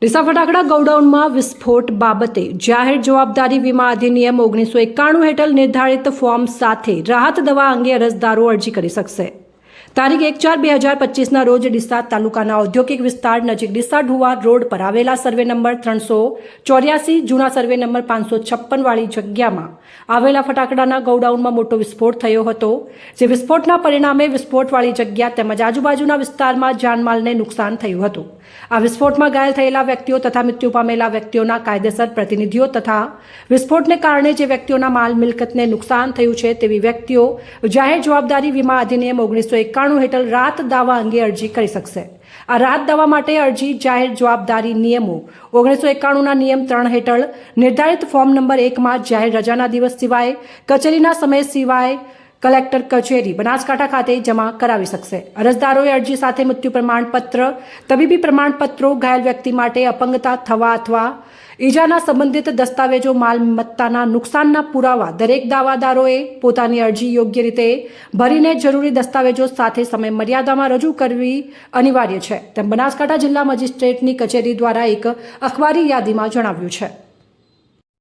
ડીસા ફટાકડા ગોડાઉનમાં વિસ્ફોટ બાબતે જાહેર જવાબદારી વીમા અધિનિયમ 1991 હેઠળ નિર્ધારિત ફોર્મ સાથે રાહત દવા અંગે અરજદારો અરજી કરી શકશે। તારીખ 1/4/2025ના રોજ ડીસા તાલુકાના ઔદ્યોગિક વિસ્તાર નજીક ડીસા ઢુવા રોડ પર આવેલા સર્વે નંબર 384 જૂના સર્વે નંબર 556 વાળી જગ્યામાં આવેલા ફટાકડાના ગોડાઉનમાં મોટો વિસ્ફોટ થયો હતો, જે વિસ્ફોટના પરિણામે વિસ્ફોટવાળી જગ્યા તેમજ આજુબાજુના વિસ્તારમાં જાનમાલને નુકસાન થયું હતું। આ વિસ્ફોટમાં ઘાયલ થયેલા વ્યક્તિઓ તથા મૃત્યુ પામેલા વ્યક્તિઓના કાયદેસર પ્રતિનિધિઓ તથા વિસ્ફોટને કારણે જે વ્યક્તિઓના માલ મિલકતને નુકસાન થયું છે તેવી વ્યક્તિઓ જાહેર જવાબદારી વીમા અધિનિયમ 1991 હેઠળ રાહત દાવા અંગે અરજી કરી શકશે। આ રાહત દાવા માટે અરજી જાહેર જવાબદારી નિયમો 1991ના નિયમ 3 હેઠળ નિર્ધારિત ફોર્મ નંબર 1માં જાહેર રજાના દિવસ સિવાય કચેરીના સમય સિવાય કલેક્ટર કચેરી બનાસકાંઠા ખાતે જમા કરાવી શકશે। અરજદારોએ અરજી સાથે મૃત્યુ પ્રમાણપત્ર, તબીબી પ્રમાણપત્રો, ઘાયલ વ્યક્તિ માટે અપંગતા થવા અથવા ઈજાના સંબંધિત દસ્તાવેજો, માલમત્તાના નુકસાનના પુરાવા દરેક દાવાદારોએ પોતાની અરજી યોગ્ય રીતે ભરીને જરૂરી દસ્તાવેજો સાથે સમય મર્યાદામાં રજૂ કરવી અનિવાર્ય છે, તેમ બનાસકાંઠા જિલ્લા મેજિસ્ટ્રેટની કચેરી દ્વારા એક અખબારી યાદીમાં જણાવ્યું છે।